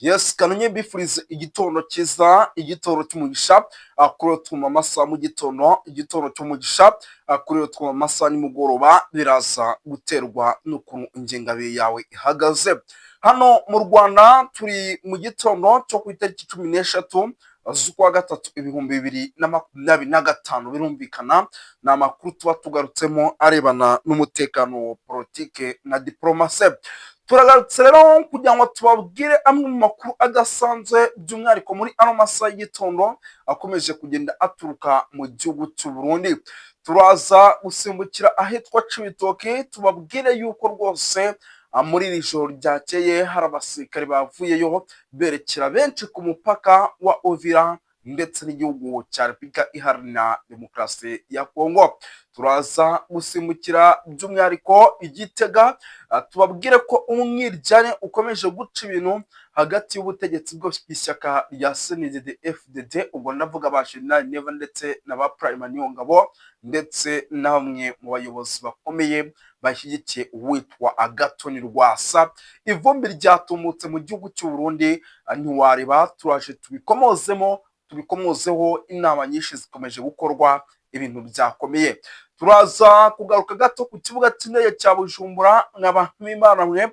Yes, kanonye mbifurize igitondo cyiza, igitondo cy'umugisha, kuri tuma amasaha mu gitondo, igitondo cy'umugisha, kuri tuma amasaha nimugoroba, biraza guterwa n'ukuntu ingengabihe yawe ihagaze. Hano mu Rwanda turi mu gitondo cyo ku itariki 16 z'ukwa gatatu 2025, birumvikana ni amakuru tuba tugarutsemo arebana n'umutekano, politike na diplomasi. Turagarutse rero kugira ngo tubabwire amwe mu makuru adasanzwe by'umwihariko muri ano masaha y'igitondo akomeje kugenda aturuka mu gihugu cy'u Burundi. Turaza gusimbukira ahitwa Cibitoke tubabwire yuko rwose muri iri joro ryakeye hari abasirikare bavuyeyo berekera benshi ku mupaka wa Uvira ndetse n'igihugu cya Repubulika Iharanira Demokarasi ya Kongo. Turaza gusimbukira by'umwihariko Igitega tubabwire ko umwiryane ukomeje guca ibintu hagati y'ubutegetsi bw'ishyaka rya CNDD-FDD, ubwo ndavuga ba General Neva ndetse na ba Prime Niyongabo ndetse na bamwe mu bayobozi bakomeye bashyigikiye uwitwa Agathon Rwasa. Ivumbi ryatumutse mu gihugu cy'u Burundi ntiwareba, turaje tubikomozeho, inama nyinshi zikomeje gukorwa, ibintu byakomeye. Turaza kugaruka gato ku kibuga cy'indege cya Bujumbura nk'abantu b'Imana mwe,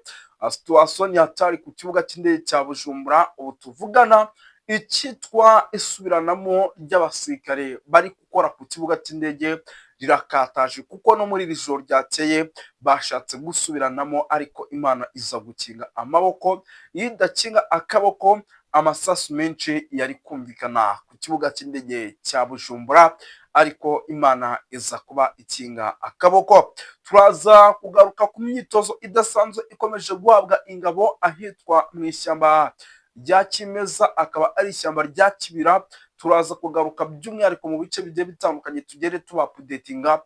situation yatari ku kibuga cy'indege cya Bujumbura ubu tuvugana, icyitwa isubiranamo ry'abasirikare bari gukora ku kibuga cy'indege rirakataje, kuko no muri iri joro ryakeye bashatse gusubiranamo ariko Imana iza gukinga amaboko. Iyo idakinga akaboko amasasu menshi yari kumvikana ku kibuga cy'indege cya Bujumbura, ariko Imana iza kuba ikinga akaboko. Turaza kugaruka ku myitozo idasanzwe ikomeje guhabwa ingabo ahitwa mu ishyamba rya Kimeza, akaba ari ishyamba rya Kibira. Turaza kugaruka by'umwihariko mu bice bigiye bitandukanye, tugere tubapudetinga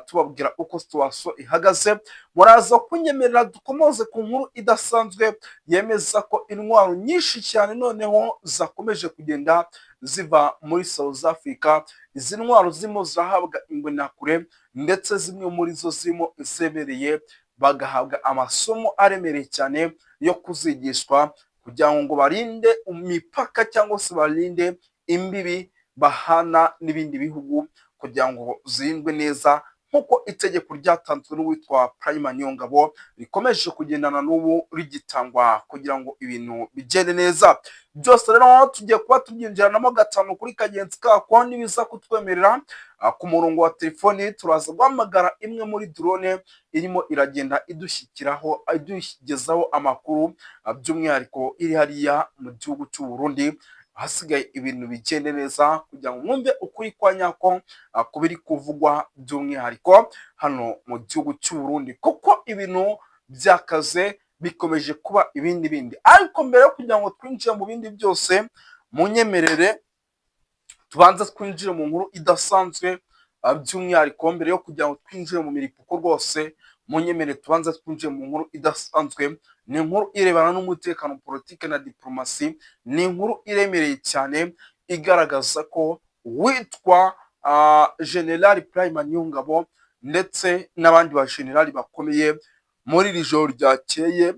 tubabwira uko situation ihagaze. Muraza kunyemerera dukomoze ku nkuru idasanzwe yemeza ko intwaro nyinshi cyane noneho zakomeje kugenda ziva muri South Africa. Izi ntwaro zirimo zirahabwa imbonakure ndetse zimwe muri zo zirimo isebereye, bagahabwa amasomo aremereye cyane yo kuzigishwa kugira ngo barinde imipaka cyangwa se barinde imbibi bahana n'ibindi bihugu, kugira ngo zirindwe neza nk'uko itegeko ryatanzwe n'uwitwa Prime Niyongabo rikomeje kugendana n'ubu rigitangwa kugira ngo ibintu bigende neza. Byose rero tugiye kuba tubyinjiranamo gatanu kuri kagenzi kako, nibiza kutwemerera ku murongo wa telefoni turaza guhamagara imwe muri drone irimo iragenda idushyikiraho idugezaho amakuru by'umwihariko iri hariya mu gihugu cy'u Burundi, hasigaye ibintu bigende neza kugira ngo mwumve ukuri kwa nyako kubiri kuvugwa by'umwihariko hano mu gihugu cy'u Burundi, kuko ibintu byakaze bikomeje kuba ibindi. Ariko mbere yo kugira ngo twinjire mu bindi byose, munyemerere tubanza twinjire mu nkuru idasanzwe by'umwihariko. Mbere yo kugira ngo twinjire mu miripuko rwose, munyemerere tubanza twinjire mu nkuru idasanzwe. Ni inkuru irebana n'umutekano, politike na diplomasi. Ni inkuru iremereye cyane igaragaza ko witwa General Prime Niyongabo ndetse n'abandi ba generali bakomeye muri iri joro ryakeye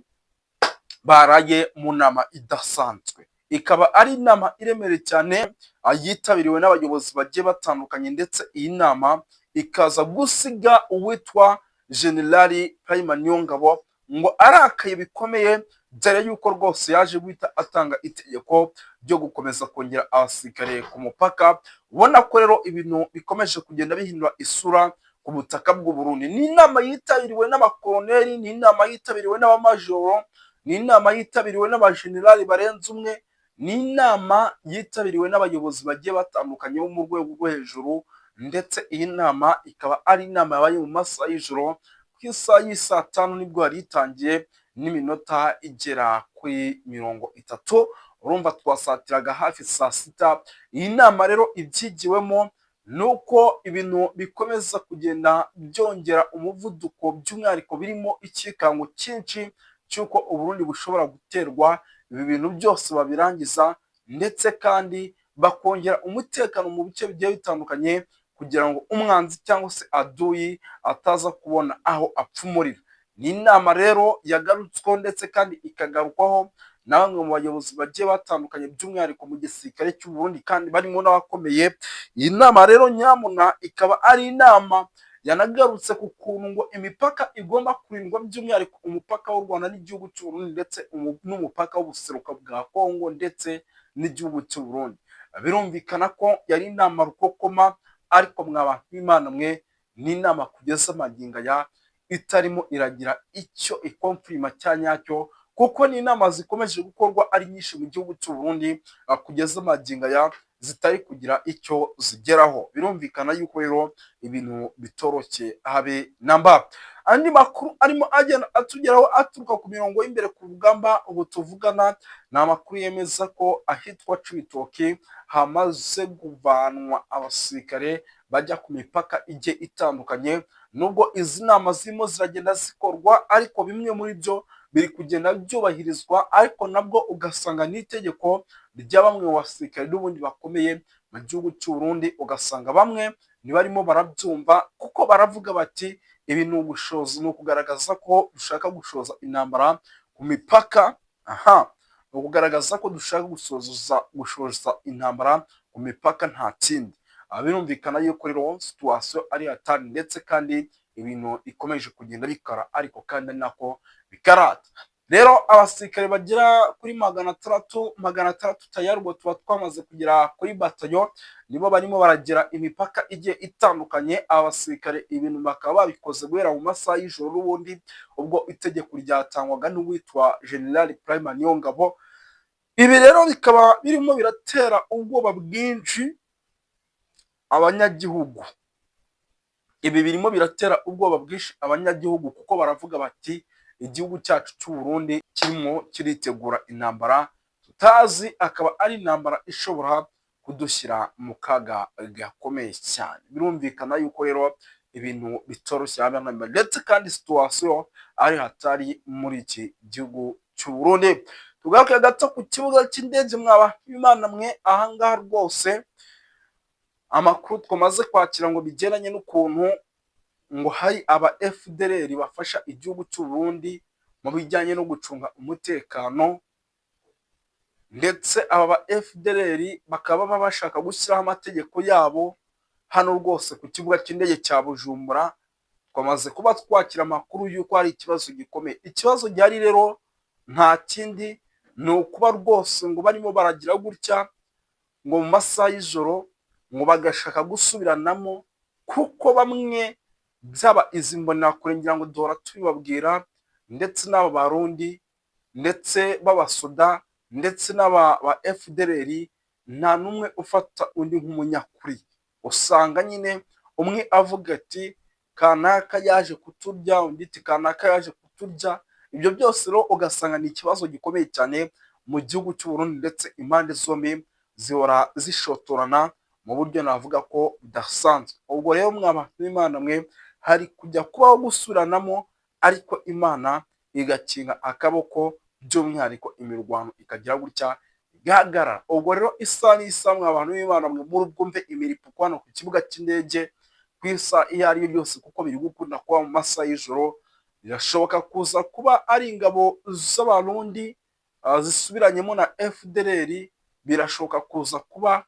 baraye mu nama idasanzwe. Ikaba ari inama iremereye cyane yitabiriwe n'abayobozi bagiye batandukanye, ndetse iyi nama ikaza gusiga uwitwa General Prime Niyongabo ngo arakaye bikomeye, dore yuko rwose yaje guhita atanga itegeko ryo gukomeza kongera abasirikare ku mupaka. Ubona ko rero ibintu bikomeje kugenda bihindura isura ku butaka bw'u Burundi. Ni inama yitabiriwe n'abakoloneli, ni inama yitabiriwe n'abamajoro, ni inama yitabiriwe n'abajenerali barenze umwe, ni inama yitabiriwe n'abayobozi bagiye batandukanye bo mu rwego rwo hejuru, ndetse iyi nama ikaba ari inama yabaye mu masaha y'ijoro, ku isaha y'isaa 5 nibwo yari itangiye n'iminota igera kuri 30. Urumva twasatiraga hafi saa 6. Iyi nama rero ibyigiwemo nuko ibintu bikomeza kugenda byongera umuvuduko, by'umwihariko birimo ikikango cyinshi cy'uko Uburundi bushobora guterwa. Ibi bintu byose babirangiza ndetse kandi bakongera umutekano mu bice bigiye bitandukanye, kugira ngo umwanzi cyangwa se aduyi ataza kubona aho apfumurira. Ni inama rero yagarutsweho ndetse kandi ikagarukwaho na bamwe mu bayobozi bagiye batandukanye by'umwihariko mu gisirikare cy'u Burundi kandi barimo n'abakomeye. Iyi nama rero nyamuna ikaba ari inama yanagarutse ku kuntu ngo imipaka igomba kurindwa by'umwihariko umupaka w'u Rwanda n'igihugu cy'u Burundi ndetse n'umupaka w'ubuseruka bwa Kongo ndetse n'igihugu cy'u Burundi. Birumvikana ko yari inama rukokoma, ariko mw'abantu b'Imana mwe ni inama kugeza magingo aya itarimo iragira icyo ikomfirima cya nyacyo, kuko ni inama zikomeje gukorwa ari nyinshi mu gihugu cy'u Burundi kugeza magingo aya zitari kugira icyo zigeraho. Birumvikana yuko rero ibintu bitoroshye habe namba. Andi makuru arimo agenda atugeraho aturuka ku mirongo y'imbere ku rugamba ubu tuvugana, ni amakuru yemeza ko ahitwa Cibitoke hamaze kuvanwa abasirikare bajya ku mipaka igiye itandukanye. Nubwo izi nama zirimo ziragenda zikorwa, ariko bimwe muri byo biri kugenda byubahirizwa, ariko nabwo ugasanga n'itegeko rya bamwe mu basirikare n'ubundi bakomeye mu gihugu cy'u Burundi, ugasanga bamwe ntibarimo barabyumva, kuko baravuga bati ibi ni ubushozi, ni ukugaragaza ko dushaka gushoza intambara ku mipaka. Ni ukugaragaza ko dushaka gushoza intambara ku mipaka nta kindi. Birumvikana yuko rero situwasiyo ari hatari, ndetse kandi ibintu ikomeje kugenda bikara, ariko kandi ari nako bikarata. Rero abasirikare bagera kuri 600 tayari ubwo tuba twamaze kugera kuri batayo, nibo barimo baragera imipaka igiye itandukanye. Abasirikare ibintu bakaba babikoze guhera mu masaha y'ijoro n'ubundi, ubwo itegeko ryatangwaga n'uwitwa General Prime Niyongabo. Ibi rero bikaba birimo biratera ubwoba bwinshi abanyagihugu. Ibi birimo biratera ubwoba bwinshi abanyagihugu, kuko baravuga bati igihugu cyacu cy'u Burundi kirimo kiritegura intambara tutazi, akaba ari intambara ishobora kudushyira mu kaga gakomeye cyane. Birumvikana yuko rero ibintu bitoroshye habe, ndetse kandi situwasiyo ari hatari muri iki gihugu cy'u Burundi. Tugaruke gato ku kibuga cy'indege mw'abantu b'Imana mwe, ahangaha rwose amakuru twamaze kwakira ngo bigendanye n'ukuntu ngo hari aba FDLR bafasha igihugu cy'u Burundi mu bijyanye no gucunga umutekano, ndetse aba FDLR bakaba bashaka gushyiraho amategeko yabo hano rwose ku kibuga cy'indege cya Bujumbura. Twamaze kuba twakira amakuru y'uko hari ikibazo gikomeye. Ikibazo gihari rero nta kindi, ni ukuba rwose ngo barimo baragira gutya ngo mu masaha y'ijoro ngo bagashaka gusubiranamo, kuko bamwe byaba izi mbonerakure ngira ngo duhora tubibabwira, ndetse n'aba Barundi ndetse b'abasoda ndetse n'aba FDLR, nta n'umwe ufata undi nk'umunyakuri. Usanga nyine umwe avuga ati kanaka yaje kuturya, undi ati kanaka yaje kuturya. Ibyo byose rero ugasanga ni ikibazo gikomeye cyane mu gihugu cy'u Burundi, ndetse impande zombi zihora zishotorana mu buryo navuga ko budasanzwe. Ubwo rero mw'abantu b'Imana mwe, hari kujya kubaho gusuranamo, ariko Imana igakinga akaboko, by'umwihariko imirwano ikagira gutya igahagarara. Ubwo rero isa n'isa mw'abantu b'Imana mwe, muri bwumve imiripuko hano ku kibuga cy'indege ku isa iyo ari yo yose, kuko biri gukunda kuba mu masaha y'ijoro. Birashoboka kuza kuba ari ingabo z'Abarundi zisubiranyemo na FDLR, birashoboka kuza kuba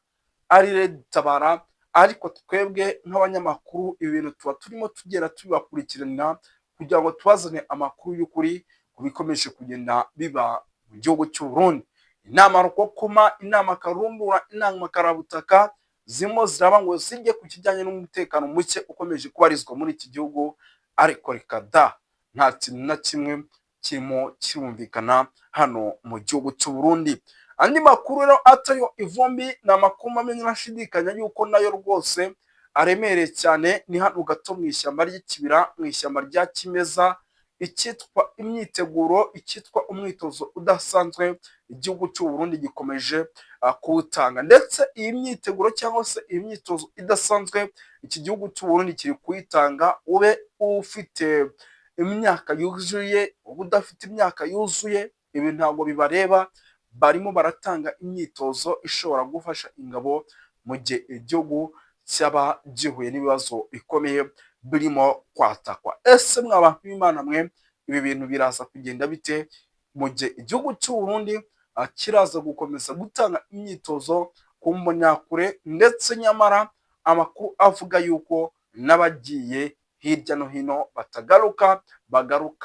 ari Red Tabara, ariko twebwe nk'abanyamakuru ibintu tuba turimo tugera tubibakurikirana kugira ngo tubazane amakuru y'ukuri ku bikomeje kugenda biba mu gihugu cy'u Burundi. Inama rukokoma, inama karumbura, inama karabutaka zirimo ziraba ngo zijye ku kijyanye n'umutekano muke ukomeje kubarizwa muri iki gihugu, ariko reka da, nta kintu na kimwe kirimo kirumvikana hano mu gihugu cy'u Burundi. Andi makuru rero atayo ivumbi, ni amakuru mamenye nashidikanya yuko nayo rwose aremereye cyane. Ni hano gato mu ishyamba ry'ikibira, mu ishyamba rya kimeza, icyitwa imyiteguro, icyitwa umwitozo udasanzwe igihugu cy'u Burundi gikomeje kuwutanga. Ndetse iyi myiteguro cyangwa se iyi myitozo idasanzwe iki gihugu cy'u Burundi kiri kuyitanga, ube ufite imyaka yuzuye, udafite imyaka yuzuye, ibi ntabwo bibareba. Barimo baratanga imyitozo ishobora gufasha ingabo mu gihe igihugu cyaba gihuye n'ibibazo bikomeye birimo kwatakwa. Ese mw'abantu b'Imana mwe, ibi bintu biraza kugenda bite mu gihe igihugu cy'u Burundi kiraza gukomeza gutanga imyitozo ku mbonyakure, ndetse nyamara amakuru avuga yuko n'abagiye hirya no hino batagaruka,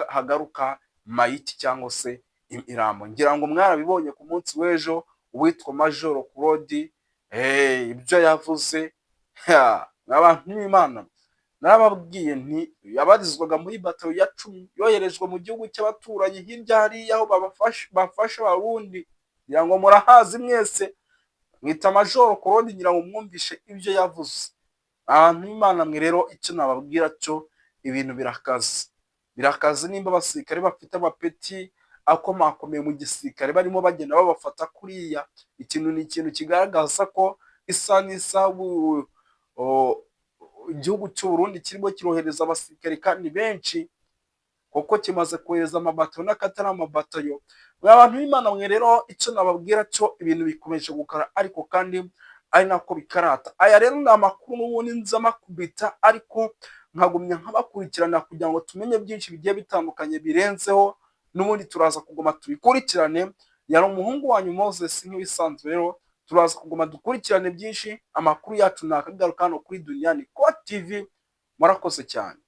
hagaruka mayiti cyangwa se imirambo. Ngira ngo mwarabibonye ku munsi w'ejo uwitwa Majoro Claude ibyo yavuze. Abantu b'Imana, narababwiye nti yabarizwaga muri batayo ya 10 yoherejwe mu gihugu cy'abaturanyi hirya hariya aho bafasha Abarundi. Ngira ngo murahazi mwese, mwita Majoro Claude, ngira ngo mwumvishe ibyo yavuze. Abantu b'Imana mwe rero icyo nababwira cyo, ibintu birakaze nimba abasirikare bafite amapeti akomakomeye mu gisirikare barimo bagenda babafata kuriya, ikintu ni ikintu kigaragaza ko isa n'isa igihugu cy'u Burundi kirimo kirohereza abasirikare kandi benshi, kuko kimaze kohereza amabatayo n'akatari amabatayo. Abantu b'Imana mwe rero icyo nababwira cyo, ibintu bikomeje gukara, ariko kandi ari nako bikarata. Aya rero ni amakuru n'ubundi nza makubita, ariko nkagumya nkabakurikirana kugira ngo tumenye byinshi bigiye bitandukanye birenzeho, n'ubundi turaza kuguma tubikurikirane. Yari umuhungu wanyu Moses nk'ibisanzwe, rero turaza kuguma dukurikirane byinshi. Amakuru yacu nakagaruka hano kuri Duniani Quote TV. Murakoze cyane.